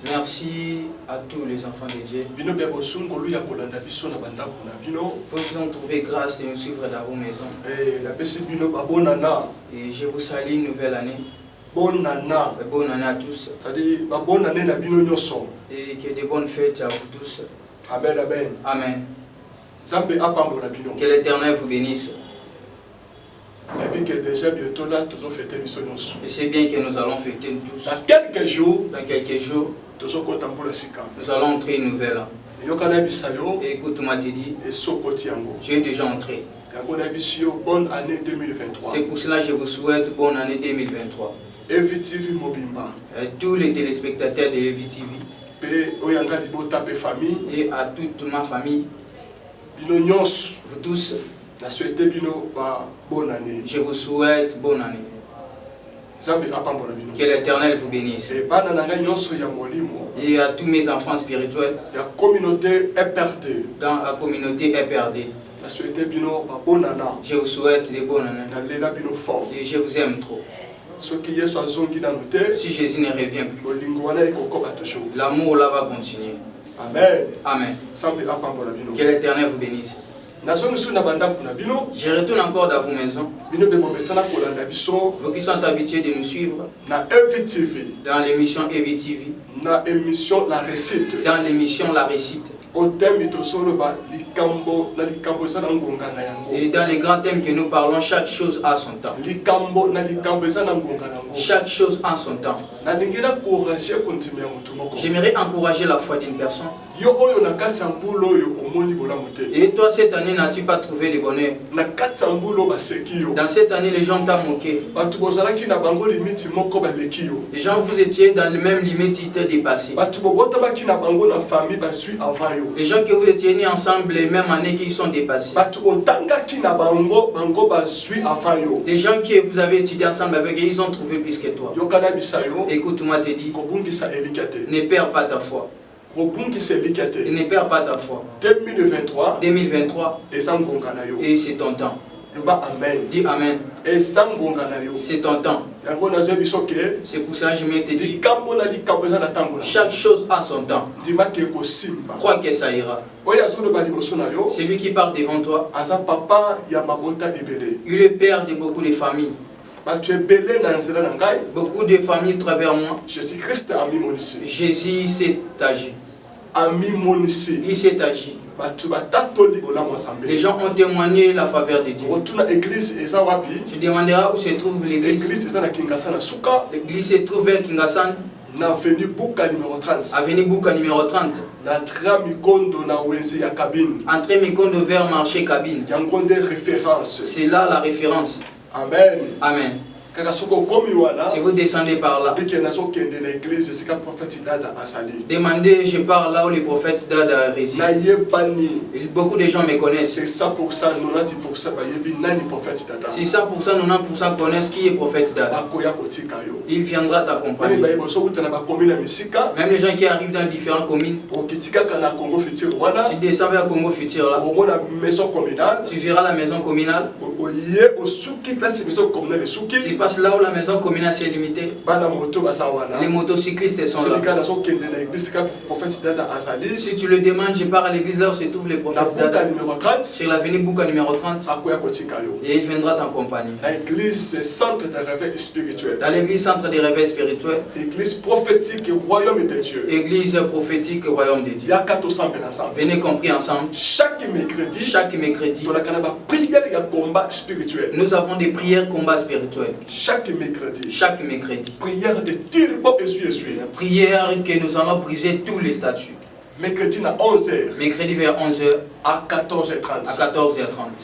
Merci à tous les enfants de Dieu. Vous ont trouvé grâce de nous suivre dans vos maisons. Et je vous salue une nouvelle année. Bonne année à tous. Et que de bonnes fêtes à vous tous. Amen, amen. Amen. Que l'Éternel vous bénisse. Et que déjà bientôt là, tous fêter mission. Et c'est bien que nous allons fêter tous. Dans quelques jours, nous allons entrer une nouvelle. Et écoute-moi, te dis, tu es déjà entré. Bonne année 2023. C'est pour cela que je vous souhaite bonne année 2023. EVTV Mobimba. Tous les téléspectateurs de EVTV. Et à toute ma famille. Vous tous. Bonne année. Je vous souhaite bonne année. Que l'Éternel vous bénisse. Et à tous mes enfants spirituels. La communauté est perdue. Dans la communauté est perdue. Je vous souhaite des bonnes années. Et je vous aime trop. Si Jésus ne revient plus, l'amour là va continuer. Amen. Amen. Que l'Éternel vous bénisse. Je retourne encore dans vos maisons. Vous qui sont habitués de nous suivre dans l'émission EVTV, dans l'émission La Récite, et dans les grands thèmes que nous parlons, chaque chose a son temps. Chaque chose a son temps. J'aimerais encourager la foi d'une personne. Et toi, cette année, n'as-tu pas trouvé le bonheur? Dans cette année, les gens t'ont moqué. Les gens, vous étiez dans le même limite, ils t'ont dépassé. Les gens que vous étiez nés ensemble les mêmes années qui sont dépassés. Les gens que vous avez étudié ensemble avec, ils ont trouvé plus que toi. Écoute-moi, te dis, ne perds pas ta foi. Ne perds pas ta foi. 2023, et c'est ton temps. Dis Amen. C'est ton temps. C'est pour ça que je me te dis, chaque chose a son temps. Crois que ça ira. Celui qui part devant toi, il est père de beaucoup de familles. Beaucoup de familles à travers moi. Jésus s'est agi. Il s'est agi. Les gens ont témoigné la faveur de Dieu. Tu demanderas où se trouve l'église. L'église se trouve vers Kingassan. Avenue Bouka numéro 30. Avenue Bouka numéro 30. Entrée Mikondo vers marché cabine. C'est là la référence. Amen. Amen. Si vous descendez par là, demandez, je pars là où le prophète Dada réside. Beaucoup de gens me connaissent. C'est 100%, 90% Si 100%, 90% connaissent qui est prophète Dada, il viendra t'accompagner. Même les gens qui arrivent dans différentes communes, tu descends vers Congo Futur là, tu verras la maison communale. Tu passes là où la maison communale s'est limitée. Les motocyclistes sont là. Si tu le demandes, je pars à l'église là où se trouve le prophète Dada. Sur l'avenue Bouka numéro 30. Et il viendra t'accompagner. L'église centre de réveil spirituel. Dans l'église centre de réveil spirituel. Église prophétique royaume de Dieu. Église prophétique royaume de Dieu. Venez compris ensemble. Chaque mercredi. Nous avons des prières combat spirituel. Chaque mercredi. Prière de tirbo et prière que nous allons briser tous les statuts. Mercredi à 11h. Mercredi vers 11h. À 14h30.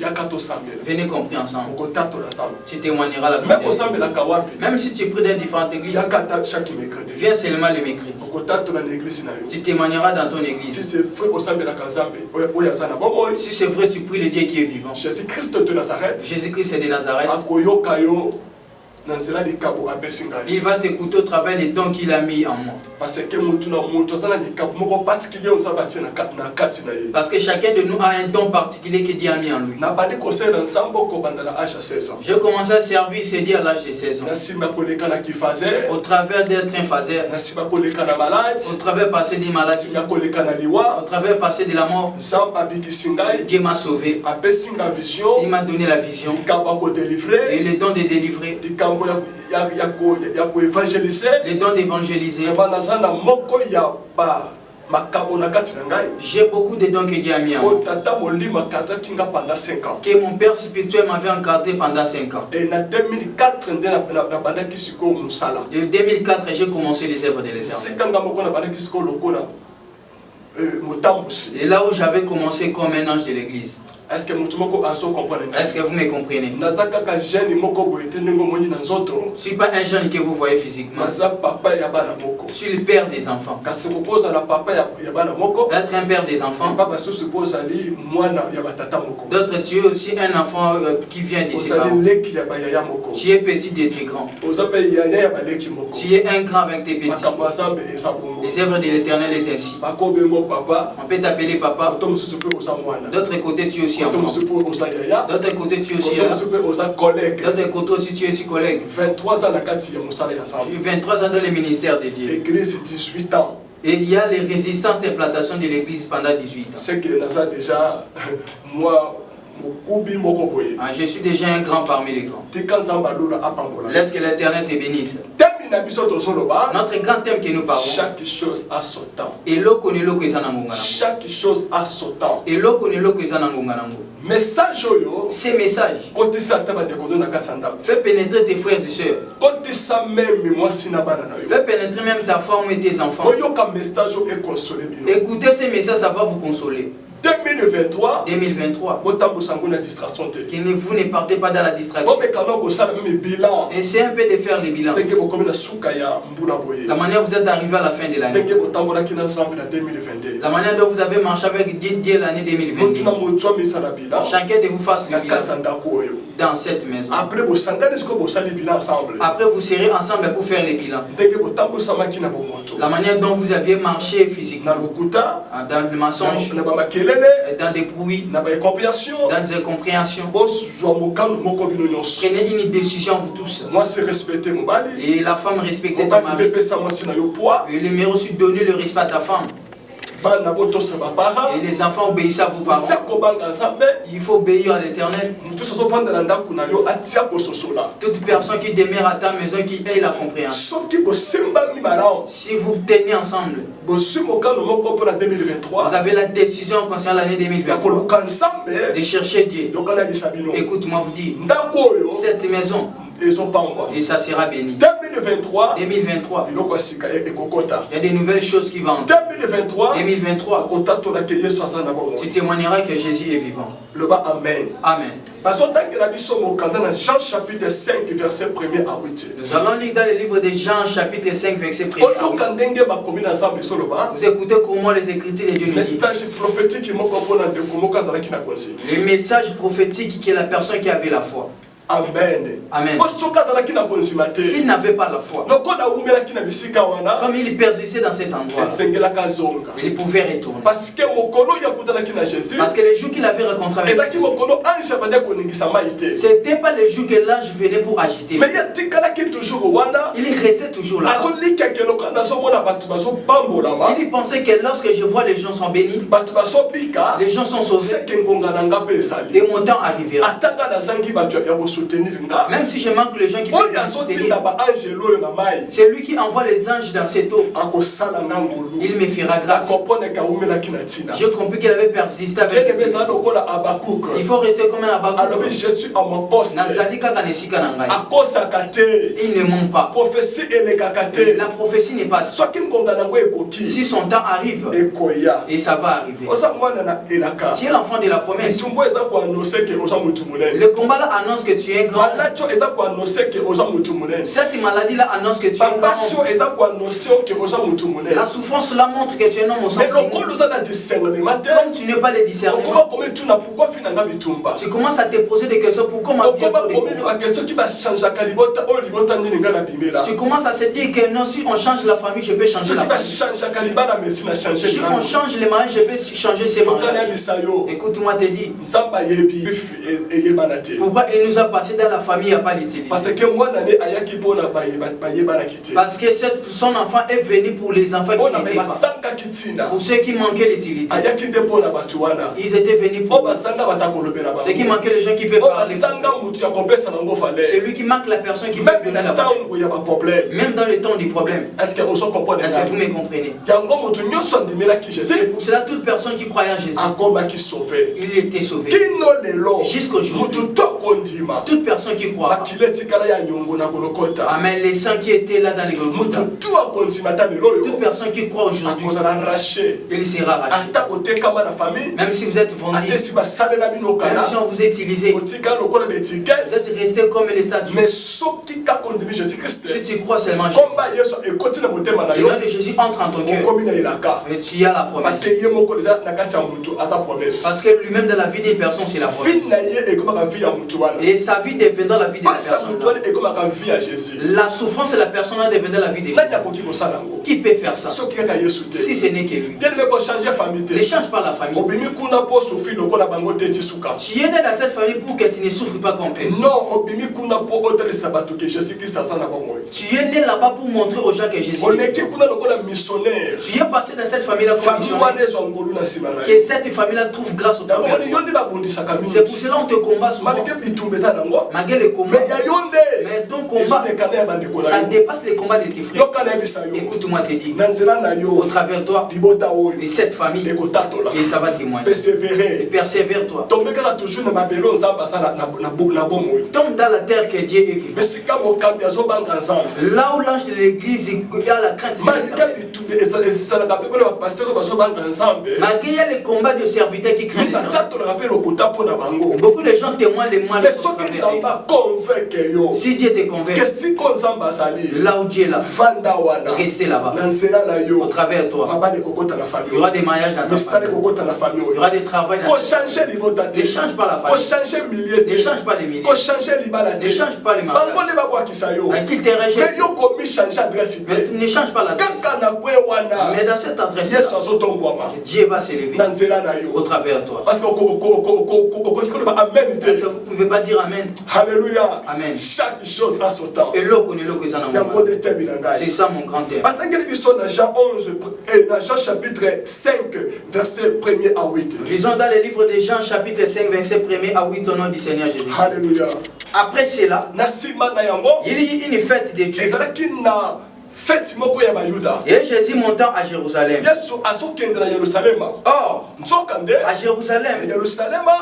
À 14h30. Venez compris ensemble. Tu témoigneras la gloire. Même si tu pries dans différentes églises. Viens seulement le mercredi. Tu témoigneras dans ton église. Si c'est vrai, tu pries le Dieu qui est vivant. Jésus-Christ de Nazareth. Jésus-Christ de Nazareth. Il va t'écouter au travers des dons qu'il a mis en moi. Parce que chacun de nous a un don particulier que Dieu a mis en lui. J'ai commencé à servir ce Dieu à l'âge de 16 ans. Au travers d'être un phaser, au travers de passer des maladies, au travers de passer de la mort, Dieu m'a sauvé. Il m'a donné la vision et le don de délivrer, le don d'évangéliser. J'ai beaucoup de dons que Dieu a mis en moi. Que mon père spirituel m'avait encadré pendant 5 ans. Et en 2004, j'ai commencé les œuvres de l'Éternel. Et là où j'avais commencé comme un ange de l'église. Est-ce que vous me comprenez? Je ne suis pas un jeune que vous voyez physiquement. Je suis le père des enfants. Être un père des enfants. D'autres, tu es aussi un enfant qui vient de ses parents. Tu es petit de tes grands. Tu es un grand avec tes petits. Les œuvres de l'Éternel est ainsi. On peut t'appeler papa. D'autre côté, tu es aussi enfant. D'autre côté, tu es aussi collègue. D'autre côté aussi, tu es aussi collègue. 23 ans dans le ministère de Dieu. Église 18 ans. Et il y a les résistances d'implantation de l'église pendant 18 ans. C'est que ça déjà, moi, je suis déjà un grand parmi les grands. Laisse que l'Éternel te bénisse. Notre grand thème que nous parlons. Chaque chose a son temps. Chaque chose a son temps. Message, ces messages, fais pénétrer tes frères et sœurs. Fais pénétrer même ta femme et tes enfants. Écoutez ces messages, ça va vous consoler. 2023, que vous ne partez pas dans la distraction. Essayez un peu de faire les bilans. La manière dont vous êtes arrivé à la fin de l'année. La manière dont vous avez marché avec Dieu l'année 2022. Chacun de vous fasse le bilan dans cette maison. Après vous serez ensemble pour faire les bilans. La manière dont vous aviez marché physiquement. Dans le mensonge. Dans des bruits, dans des incompréhensions. Prenez une décision vous tous. Moi c'est respecter mon mari. Et la femme respectait ton mari. Et le mari aussi donner le respect à ta femme. Et les enfants obéissent à vos parents. Il faut obéir à l'Éternel. Toute personne qui demeure à ta maison qui ait la compréhension. Si vous tenez ensemble, vous avez la décision concernant l'année 2023 de chercher Dieu. Écoute-moi vous dire, cette maison, et ça sera béni. 2023, il y a des nouvelles choses qui vont. 2023, tu témoigneras que Jésus est vivant. Amen. Amen. Jean chapitre 5, verset 1er à 8. Nous allons lire dans le livre de Jean chapitre 5, verset 1er à 8. Vous écoutez comment les Écritures de Dieu nous disent. Le message prophétique que la personne qui avait la foi. Amen. Amen. S'il n'avait pas la foi, comme il persistait dans cet endroit, il pouvait retourner. Parce que les jours qu'il avait rencontré avec Jésus, c'était pas les jours que l'ange venait pour agiter. Il restait toujours là. Il pensait que lorsque je vois les gens sont bénis, les gens sont sauvés, et mon temps arrivera. Même si je manque les gens qui peuvent me soutenir, c'est lui qui envoie les anges dans cette eau. Il me fera grâce. J'ai compris qu'il avait persisté avec Dieu. Il faut rester comme un Habakkuk. Je suis à mon poste. Il ne ment pas. La prophétie n'est pas si son temps arrive, et ça va arriver. Tu es l'enfant de la promesse. Le combat là annonce que tu tu es grand. Cette maladie-là annonce que tu es grand. La souffrance là montre que tu es un homme au sens. Comme tu n'es pas les discernements, tu commences à te poser des questions. Pourquoi ma vie est tu commences à se dire que non, si on change la famille, je peux changer la famille. Si on change les mariages, je peux changer ces mariages. Écoute-moi te dire. Pourquoi il nous a passé dans la famille, il n'y a pas l'utilité. Parce que son enfant est venu pour les enfants qui n'étaient pas. Pour ceux qui manquaient l'utilité. Ils étaient venus pour ceux qui manquaient les gens qui peuvent parler. Celui qui manque la personne qui peut donner la parole. Même dans le temps du problème. Est-ce que vous me comprenez? C'est pour cela toute personne qui croyait en Jésus, il était sauvé. Jusqu'au jour. Toute personne qui croit. Amen. Les saints qui étaient là dans les Golgotha. Toute personne qui croit aujourd'hui, il sera arraché. Même si vous êtes vendu, même si on vous a utilisé, vous êtes resté comme les statues. Si tu crois seulement Jésus, le nom de Jésus entre en ton cœur. Mais tu as la promesse. Parce que lui-même dans la vie d'une personne, c'est la promesse. Et sa vie deviendra la vie de la personne. La souffrance de la personne deviendra la vie de Jésus. Qui peut faire ça? Si ce n'est que lui. Ne change pas la famille. Tu es né dans cette famille pour que tu ne souffres pas comme eux. Non. Tu es né là-bas pour montrer aux gens que Jésus est. Tu es passé dans cette famille-là comme missionnaire. Que cette famille-là trouve grâce au travers. C'est pour cela qu'on te combat souvent. Malgré les combats. Mais ton combat, ça dépasse les combats de tes frères. Écoute-moi te dire. Au travers de toi, et cette famille, et ça va témoigner. Et persévère-toi. Tombe dans la terre que Dieu est vivant. Là où l'ange de l'église a la crainte. Malgré il y a les combats de serviteurs qui craignent. Beaucoup de gens témoignent les mal. Si Dieu te convainc, là où Dieu est là, restez là-bas. Au travers de toi, il y aura des mariages dans ta famille. Il y aura des travaux dans ta famille. Ne change pas la famille. Ne change pas les milieux. Ne change pas les mariages. Qu'il te rejette. Ne change pas l'adresse. Mais dans cette adresse, Dieu va s'élever au travers de toi. Parce que vous ne pouvez pas dire Amen. Alléluia. Amen. Chaque chose a son temps. C'est ça mon grand thème. Jean chapitre 5, verset 1er à 8. Lisons dans le livre de Jean chapitre 5, verset 1er à 8 au nom du Seigneur Jésus. Alléluia. Après cela, il y eut une fête de Dieu. Et Jésus montant à Jérusalem. Or, à Jérusalem,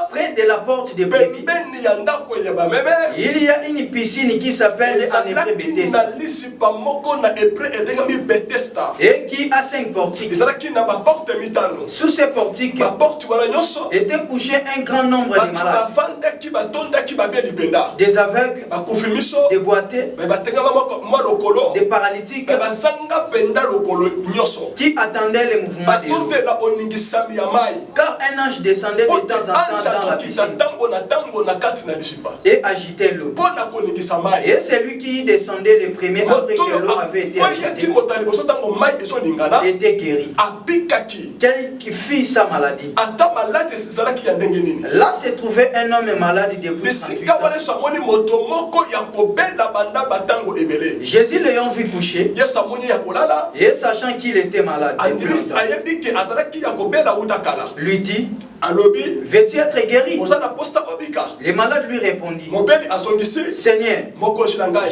près de la porte des brebis, il y a une piscine qui s'appelle en hébreu Bethesda et qui a 5 portiques. Sous ces portiques était couché un grand nombre de malades, des aveugles, des boiteux, des paralytiques qui attendaient les mouvements de l'eau. Car un ange descendait de temps en temps dans la piscine et agitait l'eau. Et celui qui descendait le premier après que l'eau avait été agitée était guéri. Quelle qui fit sa maladie. Là se trouvait un homme malade depuis 38 ans. Jésus l'ayant vu coucher, et sachant qu'il était malade, lui dit, veux-tu être guéri? Les malades lui répondit, Seigneur,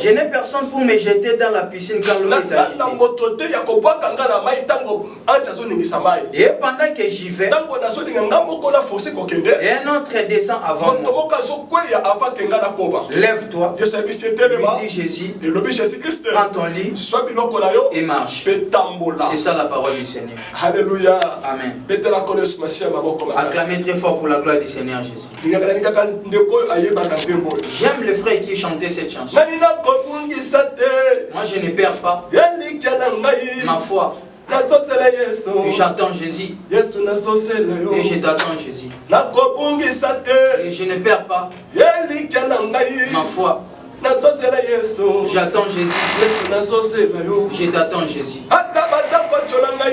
je n'ai personne pour me jeter dans la piscine car l'eau est agitée. Et pendant que j'y vais, un autre descend avant moi. Lève-toi, lui dit Jésus, prends ton lit et marche. C'est ça la parole du Seigneur. Alléluia. Amen. Acclamez très fort pour la gloire du Seigneur Jésus. J'aime les frères qui chantaient cette chanson. Moi je ne perds pas ma foi. J'attends Jésus. Et je t'attends Jésus. Et je ne perds pas ma foi. J'attends Jésus. Je t'attends Jésus.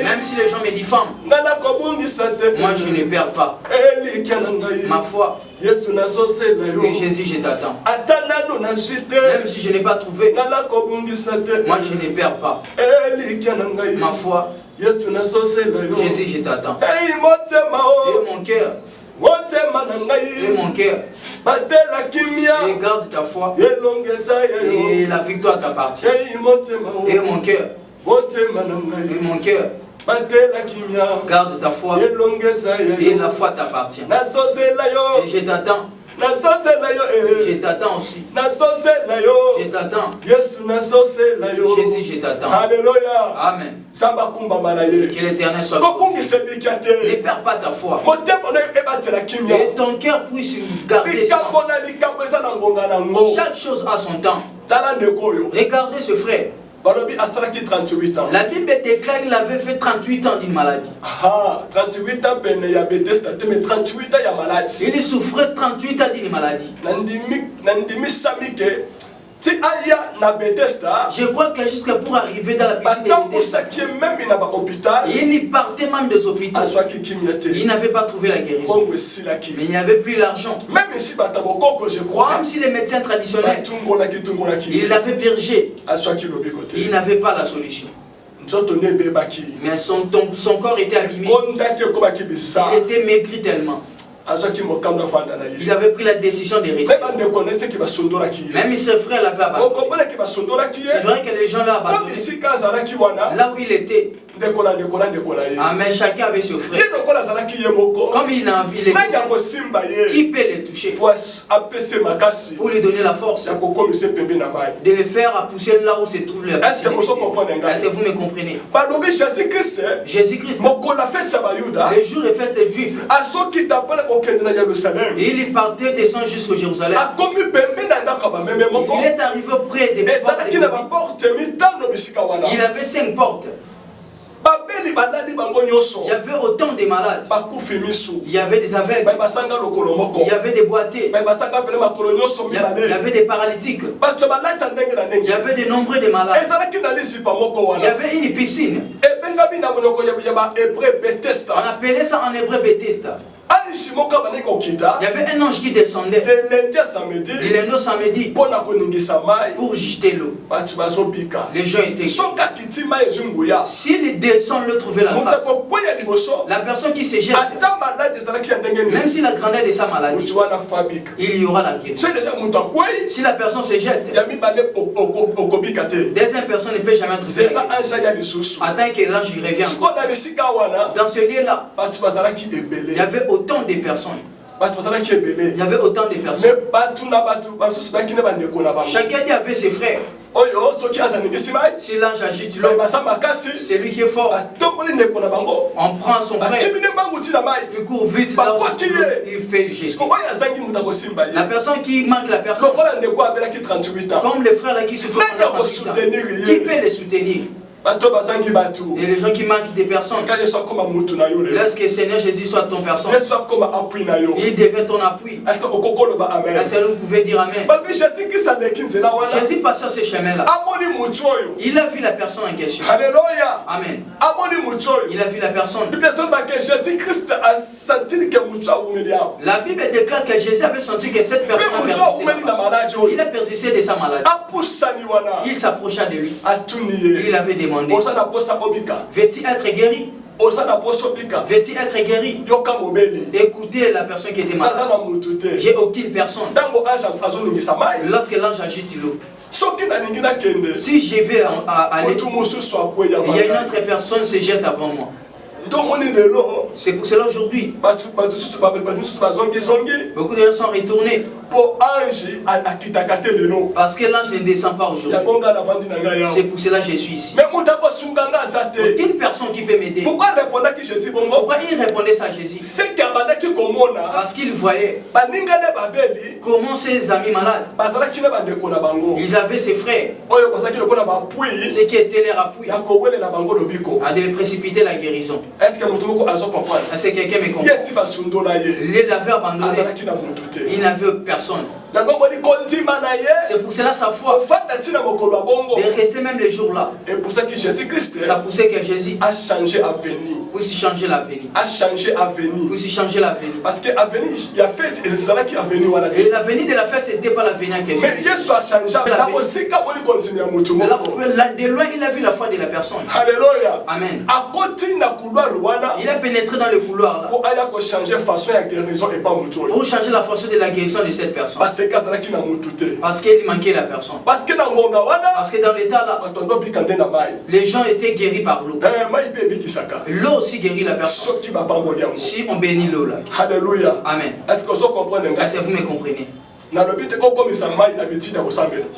Même si les gens me diffament, moi je ne perds pas ma foi. Et Jésus, je t'attends. Même si je n'ai pas trouvé, moi je ne perds pas ma foi. Jésus, je t'attends. Et mon cœur. Et mon cœur. Et garde ta foi. Et la victoire t'appartient. Et mon cœur. Et mon cœur. Garde ta foi. Et la foi t'appartient. Et je t'attends. Je t'attends aussi. Je t'attends. Jésus, je t'attends. Amen. Que l'Éternel soit glorifié. Ne perds pas ta foi. Et ton cœur puisse garder ça. Chaque chose a son temps. Regardez ce frère. La Bible déclare qu'il avait fait 38 ans d'une maladie. 38 ans, mais 38 ans, il y a maladie. Il souffrait 38 ans d'une maladie. Je crois que jusqu'à pour arriver dans la piscine de Bethesda, il partait même des hôpitaux. Il n'avait pas trouvé la guérison. Mais il n'avait plus l'argent. Même si les médecins traditionnels, il l'avait purgé, il n'avait pas la solution. Mais son corps était abîmé. Il était maigri tellement. Il avait pris la décision de rester. Même ses frères l'avaient abandonné. C'est vrai que les gens l'ont abandonné. Là où il était. Mais chacun avait ce frère. Comme il est qui peut les toucher pour lui donner la force de les faire pousser là où se trouve la piscine. Est-ce que vous me comprenez? Jésus-Christ, le jour de fête des Juifs, il partait descendre jusqu'au Jérusalem. Il est arrivé près des portes. Il avait 5 portes. Il y avait autant de malades. Il y avait des aveugles. Il y avait des boités. Il y avait des paralytiques. Il y avait de nombreux de malades. Il y avait une piscine. On appelait ça en hébreu Bethesda. Il y avait un ange qui descendait du lundi au samedi pour jeter l'eau. Les gens étaient. S'il descend, le trouver la grâce. La personne qui se jette, même si la grandeur de sa maladie, il y aura la guérison. Si la personne se jette, deuxième personne ne peut jamais trouver la guérison. Attends que l'ange revienne. Dans ce lieu-là, il y avait autant de personnes. Il y avait autant de personnes. Chacun avait ses frères. Si l'ange agite l'eau, c'est lui qui est fort. On prend son frère, il court vite, là où il fait le jet. La personne qui manque la personne, comme les frères là qui souffrent pendant 38 ans, qui peut les soutenir? Et les gens qui manquent des personnes, laisse que le Seigneur Jésus soit ton personne. Il devient ton appui. Est-ce que vous pouvez dire Amen? Jésus passe sur ce chemin-là. Il a vu la personne en question. Alléluia. Amen. Il a vu la personne. La Bible déclare que Jésus avait senti que cette personne il a persisté de sa maladie. Il s'approcha de lui. Il avait demandé, veux-tu être guéri? Veux-tu être guéri? Écoutez la personne qui était malade. J'ai aucune personne. Lorsque l'ange agite l'eau, si je vais aller, il y a une autre personne qui se jette avant moi. C'est pour cela aujourd'hui, beaucoup de gens sont retournés. Parce que l'ange ne descend pas aujourd'hui. C'est pour cela que je suis ici. Aucune personne qui peut m'aider. Pourquoi il répondait ça à Jésus? Parce qu'il voyait comment ses amis malades, ils avaient ses frères, ceux qui étaient leur appui, à de précipiter la guérison. Est-ce que quelqu'un me comprend? Il l'avait abandonné. Il n'avait personne. C'est pour cela sa foi de rester même les jours là. Et pour ça que Jésus-Christ ça poussait que Jésus a changé l'avenir. Pour s'y changer l'avenir. A changé l'avenir. Pour s'y changer l'avenir. Parce que l'avenir, il y a fait et c'est ça qui a venu. Et l'avenir de la fête, c'était pas l'avenir en question. Mais Jésus a changé. De loin, il a vu la foi de la personne. Alléluia. Amen. Il a pénétré dans le couloir là. Pour changer la façon de la guérison et pas pour changer la façon de la guérison de cette personne. Parce qu'il manquait la personne. Parce que dans l'état là, les gens étaient guéris par l'eau. L'eau aussi guérit la personne. Si on bénit l'eau là. Alléluia. Amen. Est-ce que vous me comprenez?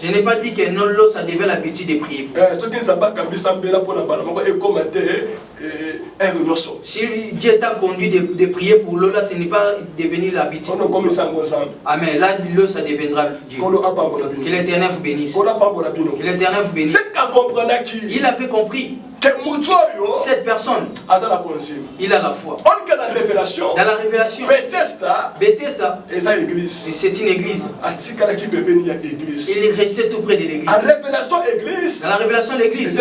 Je n'ai pas dit que non, l'eau ça devait l'habitude de prier. Si Dieu t'a conduit de prier pour l'eau là, ce n'est pas devenu l'habitude. Amen. Là, l'eau ça deviendra Dieu. Que l'Éternel vous bénisse. Que l'Éternel vous bénisse. Il avait compris. Cette personne, il a la foi. Dans la révélation, Bethesda, c'est une église. Il est resté tout près de l'église. Dans la révélation de l'église,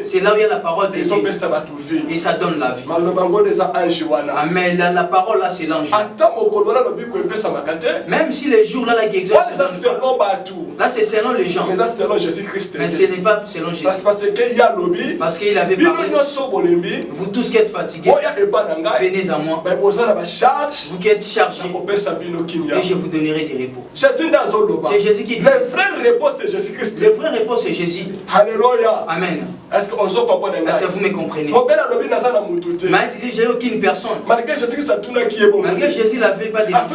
c'est là où il y a la parole de Dieu. Et ça donne la vie. Mais la parole là, c'est l'ange. Même si les jours là, la guérison, là c'est selon les gens. Mais ce n'est pas selon Jésus. Parce qu'il avait parlé. Vous tous qui êtes fatigués, venez à moi. Vous qui êtes chargés, et je vous donnerai du repos. C'est Jésus qui dit. Le vrai repos c'est Jésus-Christ. Le vrai repos c'est Jésus. Alléluia. Amen. Est-ce que vous me comprenez? Mais il disait, j'ai aucune personne. Malgré Jésus l'avait pas demandé.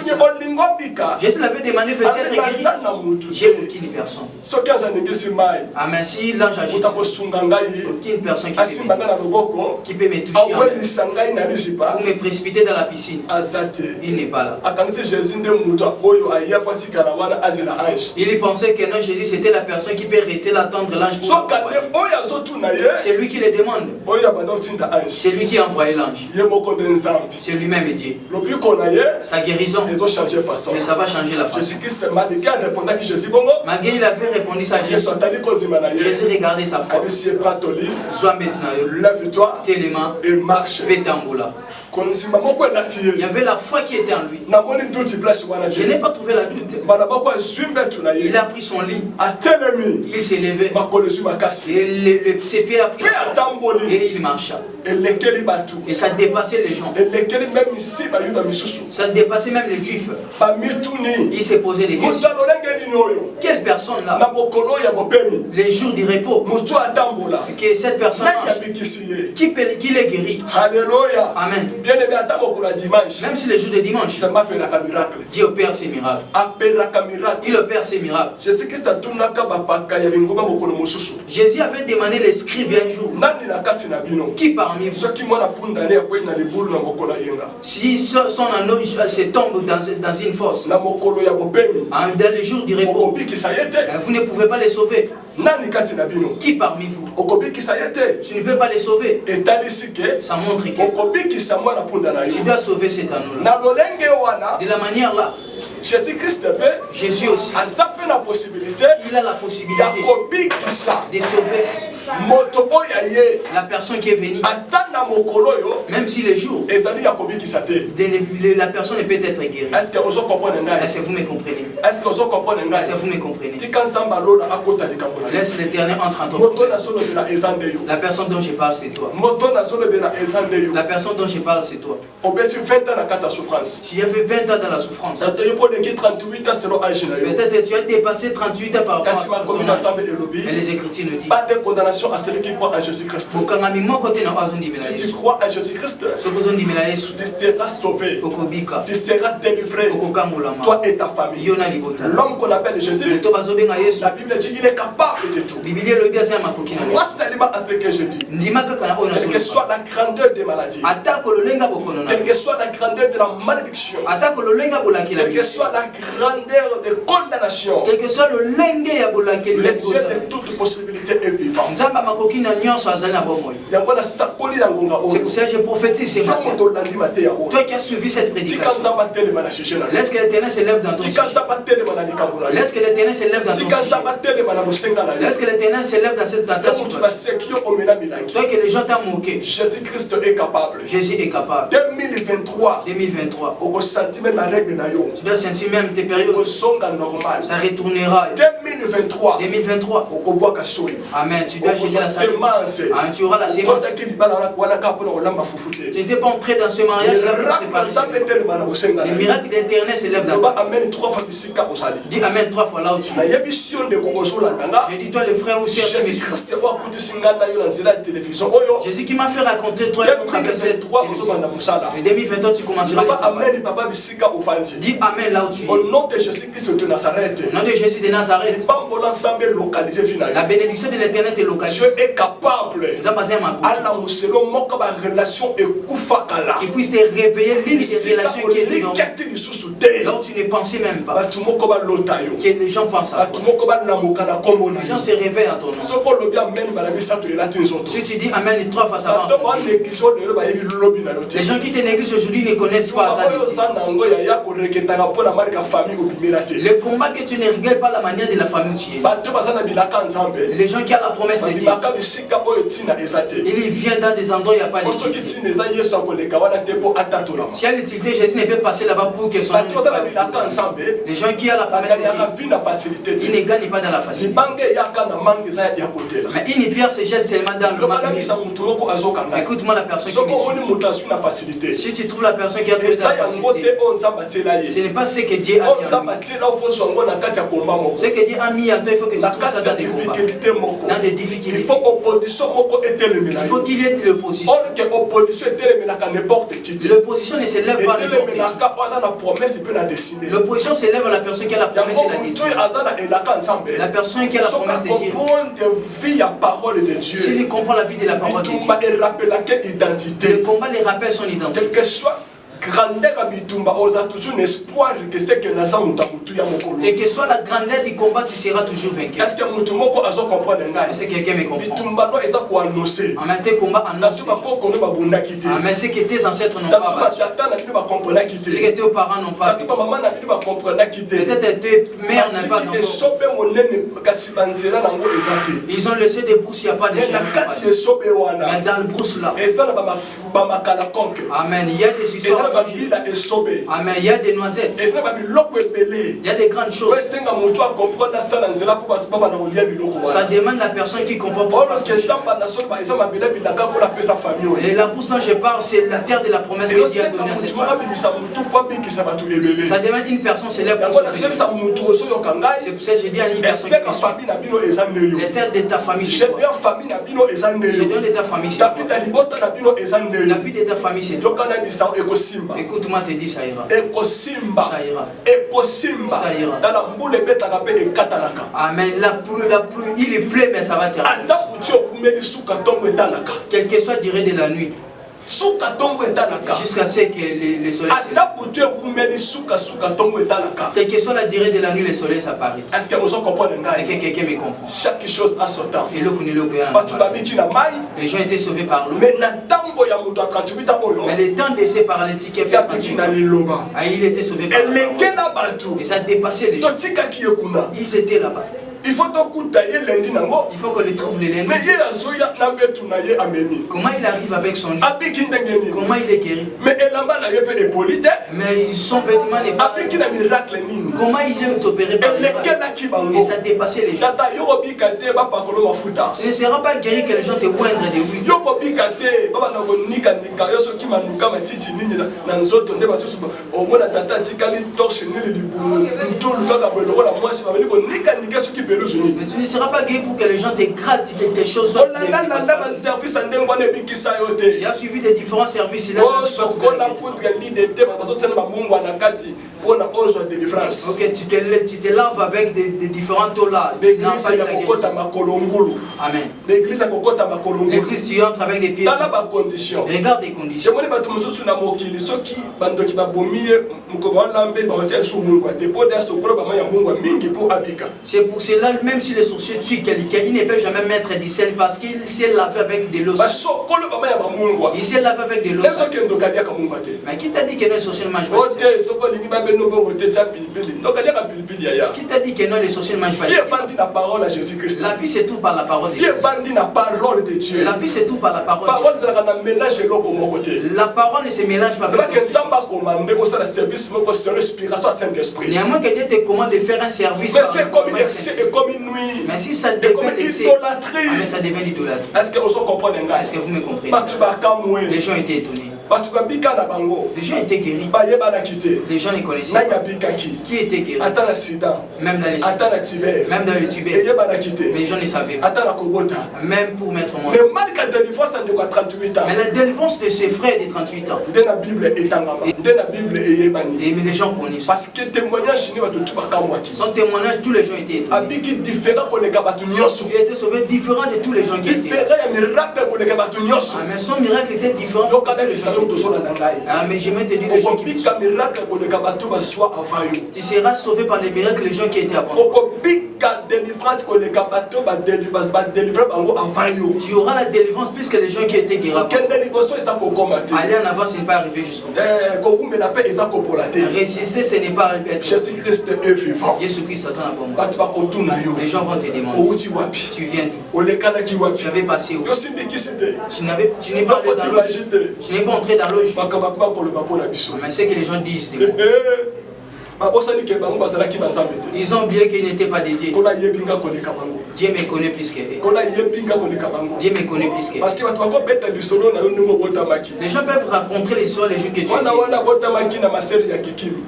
Jésus l'avait demandé de faire guéri. J'ai aucune personne. Amen. Si l'ange agit, aucune personne qui peut me toucher ou me précipiter dans la piscine. Il n'est pas là. Il pensait que non, Jésus c'était la personne qui peut rester l'attendre l'ange pour c'est lui qui le demande. C'est lui qui a envoyé l'ange. C'est lui-même Dieu. Sa guérison. Mais ça va changer la façon. Malgré il avait répondu ça, Jésus regardait sa foi. Lève-toi et marche. Il y avait la foi qui était en lui. Je n'ai pas trouvé la doute. Il a pris son lit. Il s'est levé. Et ses pieds a pris et il marcha. Et ça dépassait les gens. Ça dépassait même les juifs. Il s'est posé des questions. Quelle personne là, les jours du repos, que cette personne qui les guérit. Alléluia. Amen. Même si les jours de dimanche, Dieu opère ses miracles. Il opère ses miracles. Jésus avait demandé les scribes un jour. Qui parmi vous, si son anneau se tombe dans une fosse, dans les jours du repos, vous ne pouvez pas les sauver. Qui parmi vous, tu ne peux pas les sauver. Ça montre que tu dois sauver cet anneau-là. De la manière là, Jésus aussi, il a la possibilité de sauver la personne qui est venue. Même si les jours, la personne peut être guérie. Est-ce que vous me comprenez? Est-ce que vous me comprenez? Laisse l'Éternel entrer en toi. La personne dont je parle c'est toi. La personne dont je parle c'est toi. Tu as fait 20 ans dans la souffrance. Peut-être tu as dépassé 38 ans par rapport à ton âge. Mais les Écritures nous disent pas de condamnation à celui qui croit en Jésus-Christ. Si tu crois à Jésus-Christ, tu seras sauvé. Tu seras délivré. Toi et ta famille. L'homme qu'on appelle Jésus, la Bible dit qu'il est capable de tout. Moi seulement à ce que je dis. Quelle que soit la grandeur des maladies, quelle que soit la grandeur de la malédiction, quelle que soit la grandeur de condamnation, quel que soit le le Dieu de toute possibilité est vivant. C'est pour ça que je prophétise ce matin. Toi qui as suivi cette prédication, laisse que l'Éternel s'élève dans ton ciel. Laisse que l'Éternel s'élève dans ton ciel. Laisse que l'Éternel s'élève dans ta situation. Toi que les gens t'ont moqué. Jésus-Christ est capable. Jésus est capable. 2023. Tu dois sentir même tes périodes. Ça retournera. 2023. Amen. Tu dois jeter la semence. Amen. Tu auras la semence. Tu n'étais pas entré dans ce mariage. Le miracle d'Éternel s'élève dans toi. Dis Amen 3 fois là où tu es. Je dis toi le frère aussi. Jésus qui m'a fait raconter toi et contre cette 2023 tu commenceras. Dis Amen là où tu es. Au nom de Jésus-Christ de Nazareth. Au nom de Jésus de Nazareth. La bénédiction de l'Éternel est localisée. Dieu est capable. Qu'il puisse te réveiller l'une des relations qui est dans là où tu ne pensais même pas. Que les gens pensent à toi. Les gens se réveillent à ton nom. Si tu dis Amen 3 fois ça va. Les gens qui te négligent aujourd'hui ne connaissent pas ta destinée. Le combat que tu ne regardes pas la manière de la famille où tu es. Les gens qui ont la promesse de Dieu, il vient dans des endroits où il n'y a pas d'utilité. Si il y a l'utilité, Jésus ne peut passer là-bas pour que son nom. Les gens qui ont la promesse de Dieu, ils ne gagnent pas dans la facilité. Mais une pierre se jette seulement dans le manque. Écoute-moi la personne qui me suit. Si tu trouves la personne qui a trouvé la facilité, ce n'est pas ce que Dieu a mis. Ce que Dieu a mis à toi, il faut que tu trouves ça dans des combats, dans des difficultés. Il faut Il faut qu'il y ait de l'opposition. L'opposition ne se lève pas. L'opposition se lève à la personne qui a la promesse et la destinée. La personne qui a la promesse de Dieu. S'il comprend la vie de la parole de Dieu, le combat les rappelle son identité. Grandeur bitumba oza toujours un espoir que c'est que naza mutamutu ya mokolo. Quelle que soit la grandeur du combat, tu seras toujours vainqueur. Est-ce que mutumoko azo comprendre ngai? Est-ce que quelqu'un me comprend? Bitumba no eza ko annoncer. En même temps combat annonce. Tatuba poko no babunda kité. Mais c'est que tes ancêtres n'ont pas battu. Tatuba tata na bino ba comprendre kité. C'est que tes parents n'ont pas. Tatuba maman na bino ba comprendre kité. Peut-être tes mères n'ont pas encore. Sobe monene kasi banzela nango ezate. Ils ont laissé des brousses, il n'y a pas de chemin. Mais dans le brousse là. Amen. Il y a des histoires. Amen. Il y a des noisettes. Il y a des grandes choses. Ça demande la personne qui comprend. Et la bourse dont je parle, c'est la terre de la promesse que Dieu a donnée à cette femme. Ça demande une personne célèbre pour se bénir. C'est pour ça que je dis à une personne les serres de ta famille, c'est quoi? Je donne de ta famille, c'est quoi? La vie de ta famille, c'est toi. Écoute-moi, te dis ça ira. Ça ira. Ça ira. Amen. La pluie, il pleut, mais ça va terminer. Quelle que soit la durée de la nuit. Jusqu'à ce que le soleil quelle que soit la durée de la nuit, le soleil s'apparaît. Est-ce que quelqu'un me comprend? Chaque chose a son temps. Les gens étaient sauvés par l'eau. Mais le temps de ces paralytiques qui a fait il était sauvé par l'eau. Et ça dépassait les gens. Ils étaient là-bas. Il faut qu'on le trouve le lundi. Comment il arrive avec son lit? Comment il est guéri? Mais son vêtement n'est pas. Comment il est opéré par les et ça dépassait les gens. Ce ne sera pas guéri que les gens te oindrent de huile. Mais tu ne seras pas guéri pour que les gens te grattent quelque chose. Il a suivi des différents services. Il a ok, tu te laves avec des différents taux là. Amen. L'église, tu entres avec des pieds. Regarde les conditions. C'est pour cela, même si les sorciers tuent quelqu'un, ils ne peuvent jamais mettre du sel parce qu'il s'est lavé avec de l'eau. Il s'est lavé avec de l'eau. Mais qui t'a dit que les sorciers ne mangent pas? Qui t'a dit que non, les sorciers ne mangent pas? La vie c'est tout par la parole de Dieu. La vie c'est tout par la parole. La parole ne se mélange pas avec néanmoins que Dieu te commande de faire un service. Mais si ça devient idolâtrie. Mais ça devient idolâtrie. Est-ce que vous me comprenez? Les gens étaient étonnés. Les gens étaient guéris. Les gens les connaissaient. Qui était guéri? Même dans les Tibet. Même dans le Tibet. Mais les gens ne savaient pas. Même pour mettre mon. Mais la délivrance de ses frères de 38 ans. Et les gens connaissent. Parce que son témoignage, tous les gens étaient étonnés. Il était sauvé différent de tous les gens qui étaient. Mais son miracle était différent. Ah, mais je vais te dire les gens qui tu seras sauvé par les miracles les gens qui étaient avant. Tu auras la délivrance plus que les gens qui étaient guéris. Aller en avant, ce n'est pas arrivé jusqu'au bout. Résister, ce n'est pas être. Jésus-Christ est vivant. Jésus-Christ est vivant. Les gens vont te demander. Tu viens d'où? Tu avais passé où? Tu n'es pas allé dans l'eau. Tu n'es pas entré dans l'eau. Mais c'est que les gens disent de moi. Ils ont oublié qu'ils n'étaient pas dédiés. Dieu me connaît plus que eux. Dieu me connaît plus que eux. Les gens peuvent raconter l'histoire les jours que tu es.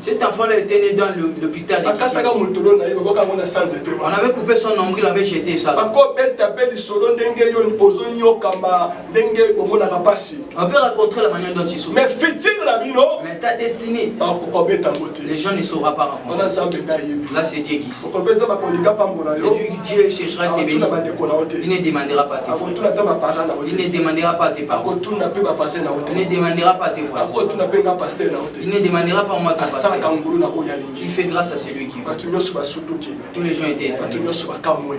Cet enfant-là était né dans l'hôpital de Kikili. On avait coupé son nombril, on avait jeté ça. On peut raconter la manière dont il souffre. Mais ta destinée, les gens ne sauront pas raconter. Là, c'est Dieu qui sait. Dieu cherchera tes bénis. Il ne demandera pas tes frères. Il ne demandera pas tes parents. Il ne demandera pas tes voisins. Il ne demandera pas moi ton pasteur. Il fait grâce à celui qui veut. Tous les gens étaient étonnés.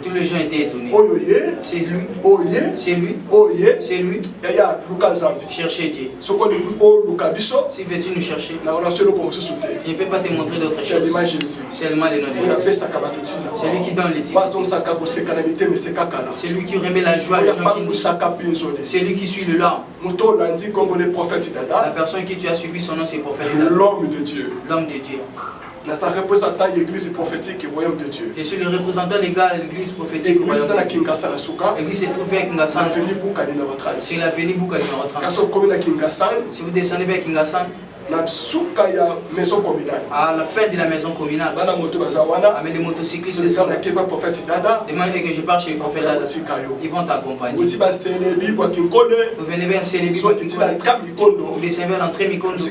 Tous les gens étaient étonnés. C'est lui. C'est lui. C'est lui. Cherchez Dieu. Si veux-tu nous chercher, je ne peux pas te montrer d'autres choses. Seulement le nom de Jésus. C'est lui qui donne les titres. C'est lui qui remet la joie aux gens qui nous. C'est lui qui suit le larme. La personne qui tu as suivi son nom, c'est prophète. L'homme de Dieu. L'homme de Dieu. Ça représente l'église prophétique et royaume de Dieu. Je suis le représentant légal de l'église prophétique. L'église se trouve à Kingassan. C'est l'avenue Bouka numéro 30. Si vous descendez vers Kingassan, à la fin de la maison communale, avec les motocyclistes, les demandent que je parte chez le prophète Dada. Ils vont t'accompagner. Vous venez vers Sélébi, vous descendez vers l'entrée Mikondo.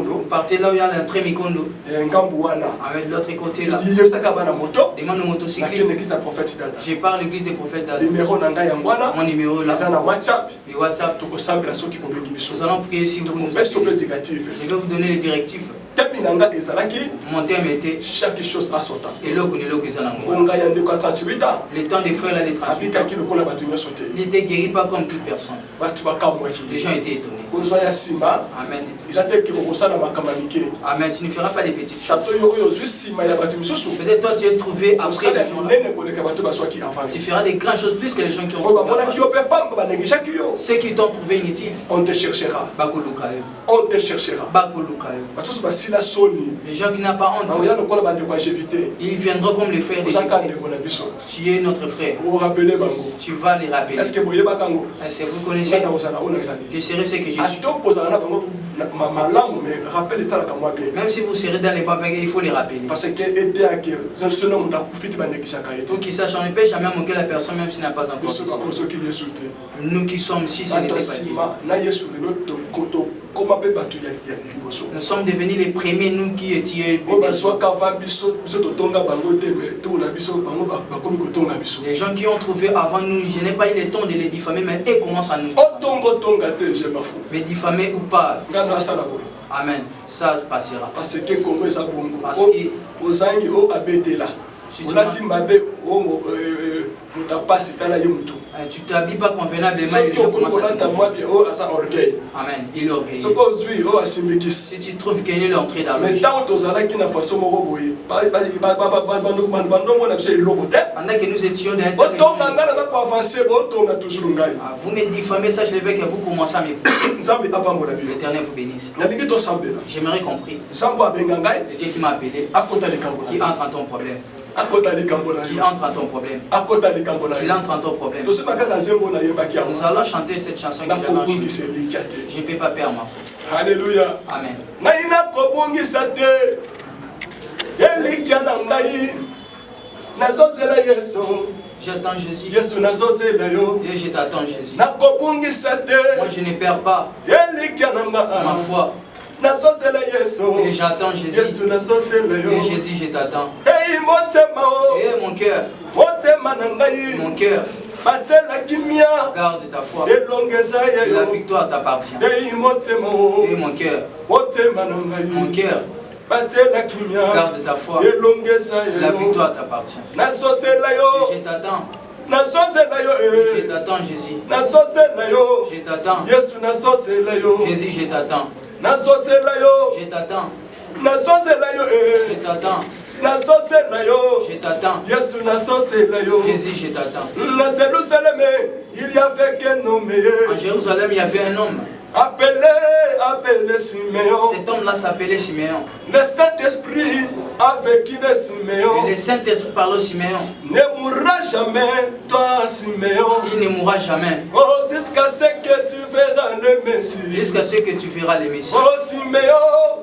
Vous partez là où il y a l'entrée Mikondo. Avec l'autre côté là. Demande aux motocyclistes. Je parle de l'église des prophètes Dada. Mon numéro là. Le WhatsApp. Nous allons prier si vous nous appelez. Je vais vous donner les directives. Mon thème était chaque chose a son temps. Et le temps des frères là, les 38 ans. Il n'était guéri pas comme toute personne. Les gens étaient étonnés. Amen. Amen. Tu ne feras pas des petites choses. Peut-être toi tu es trouvé après les gens là. Tu feras des grandes choses plus que les gens qui ont. Ceux qui t'ont trouvé inutile. On te cherchera. On te cherchera. Les gens qui n'ont pas honte, ils viendront comme les frères. Tu es notre frère. Tu vas les rappeler. Est-ce que vous connaissez? Je serai ce que je suis. Même si vous serez dans les bas, il faut les rappeler. Pour qu'ils sachent, on ne peut jamais moquer la personne même s'il n'a pas encore. Nous qui sommes ici, ce n'est pas Dieu. Nous sommes devenus les premiers, nous qui étions. Les gens qui ont trouvé avant nous, je n'ai pas eu le temps de les diffamer, mais eux commencent à nous. Mais diffamer ou pas. Amen. Ça passera. Parce que tu t'habilles pas convenablement et les gens commencent à t'orgueil. Amen. Il est orgueilleux. Si tu trouves qu'il est entré dans le jeu. Pendant que nous étions dans vous me diffamez, sachez que vous commencez à m'épouser. L'Éternel vous bénisse. J'aimerais compris. Le Dieu qui m'a appelé, qui entre en ton problème. Qui entre à ton problème. Qui entre en ton problème. Nous allons chanter cette chanson qui je ne peux pas perdre ma foi. Alléluia. Amen. J'attends Jésus. Et je t'attends Jésus. Moi je ne perds pas ma foi. Et j'attends Jésus. Et Jésus, je t'attends. Et mon cœur. Mon cœur. Garde ta foi. Et la victoire t'appartient. Et mon cœur. Mon cœur. Garde ta foi. Et la victoire t'appartient. Et je t'attends. Je t'attends Jésus. Je t'attends. Jésus, je t'attends. Je t'attends. Je t'attends. Je t'attends. Jésus, je t'attends. En Jérusalem, il y avait un homme. Appelé Siméon. Cet homme-là s'appelait Siméon. Le Saint-Esprit a vécu de Siméon. Et le Saint-Esprit parle au Siméon. Ne mourra jamais, toi Siméon. Il ne mourra jamais. Oh, jusqu'à ce que tu verras le Messie. Jusqu'à ce que tu verras le Messie. Oh, Siméon.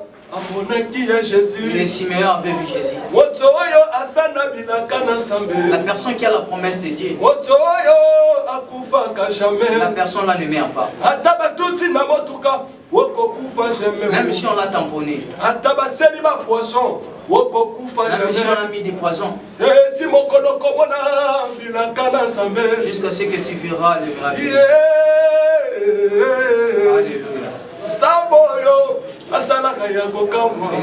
Et Siméon avait vu Jésus. La personne qui a la promesse de Dieu. La personne là ne meurt pas. Même si on l'a tamponné. Même si on a mis des poisons. Jusqu'à ce que tu verras le miracle. Alléluia.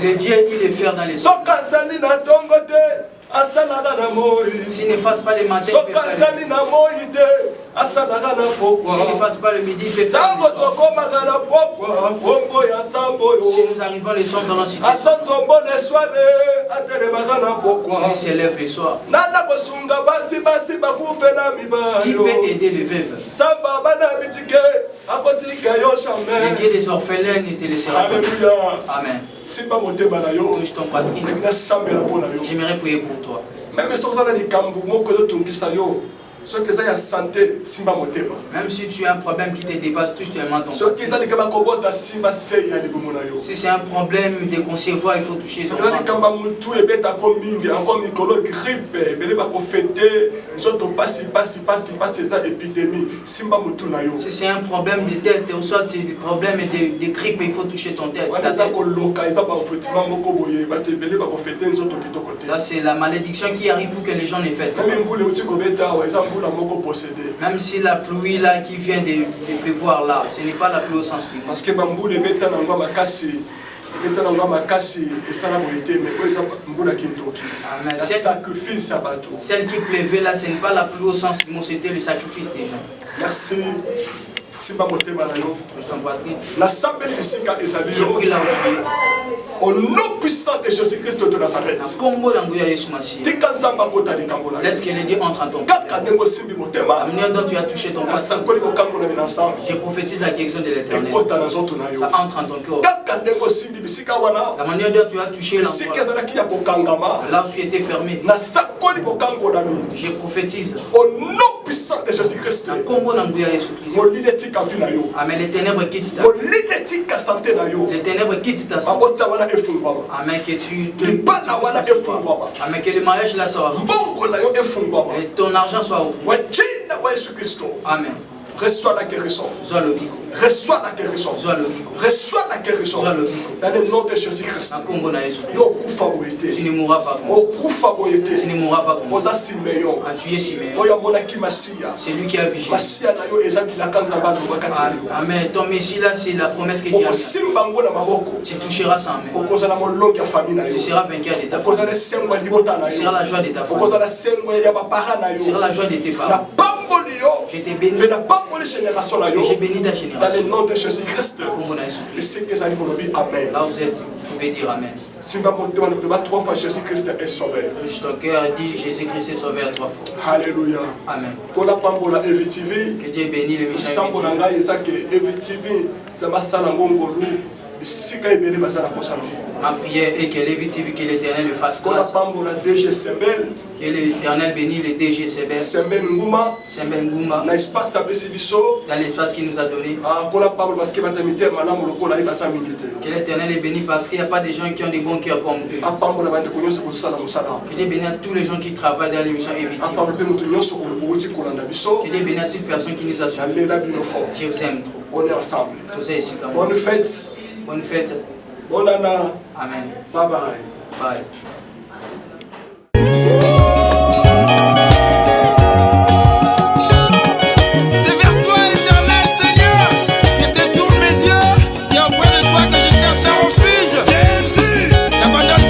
Le Dieu, il est faire dans les eaux. S'il ne fasse pas les matins, il peut faire les... S'il ne fasse pas le midi, il peut faire les soirs. Si nous arrivons les soirs dans la situation, il s'élève les soirs. Qui peut aider les veuves? Le Dieu des orphelins ne te laissera pas. Amen. Touche ton poitrine. J'aimerais prier pour toi. Même si tu as un problème qui te dépasse, touche tellement ton corps. Si c'est un problème de concevoir, il faut toucher ton corps. Si c'est un problème de tête, ou soit des problèmes de grippe, il faut toucher ton tête. Ça c'est la malédiction qui arrive pour que les gens les fêtent. Même si la pluie là qui vient de pleuvoir là, ce n'est pas la pluie au sens du mot. Parce que celle qui pleuvait là, ce n'est pas la pluie au sens du mot, c'était le sacrifice des gens. Merci Simba motema na yo. Touche ton poitrine. La sambeli bisika ezali yo. Je prie là où tu es. Au nom puissant de Jésus-Christ de Nazareth. Tika nzamba kota likambo na yo. Laisse que les dieux entrent en ton Kaka dengo simbi motema. La manière dont tu as touché ton poitrine. Je prophétise la guérison de l'Éternel. Ça entre en ton cœur. La manière dont tu as touché l'endroit. Là où tu étais fermé. Je prophétise. Au nom puissant de Jésus-Christ. Amen. Les ténèbres quittent ta vie. Les ténèbres quittent ta santé. Amen. Que tu Amen. Que le mariage là soit ouvert. Et ton argent soit ouvert. Amen. Reçois la guérison. Reçois la guérison. Reçois la guérison. Dans le nom de Jésus-Christ. Tu ne mourras pas comme tu ne mourras pas comme ça. Tu es Siméon. C'est lui qui a vigilé. Amen. Ton Messie là, c'est la promesse que Dieu a mis. Tu toucheras sa main. Tu seras vainqueur de ta famille. Tu seras la joie de ta famille. Tu seras la joie de tes parents. Je t'ai béni. J'ai béni ta génération. Dans le nom de Jésus-Christ. Et ce que ça dit, amen. Là où vous êtes, vous pouvez dire amen. Simba Montema, 3 fois Jésus-Christ est sauvé. Ton cœur dit Jésus-Christ est sauvé à 3 fois. Alléluia. Amen. Pour la Pambola EVTV. Que Dieu bénisse le mission EVTV. Ma prière est que l'EVTV, que l'Éternel le fasse grâce. Que l'Éternel bénisse le DG Sebel. Sembel Ngouma. Dans l'espace qu'il nous a donné. Que l'Éternel est béni parce qu'il n'y a pas de gens qui ont des bons cœurs comme eux. Que Dieu bénisse à tous les gens qui travaillent dans l'émission EVTV. Que Dieu bénisse à toute personne qui nous a suivis. Je vous aime trop. On est ensemble. Bonne fête. Bonne fête. Bonne année. Amen. Bye bye. Bye.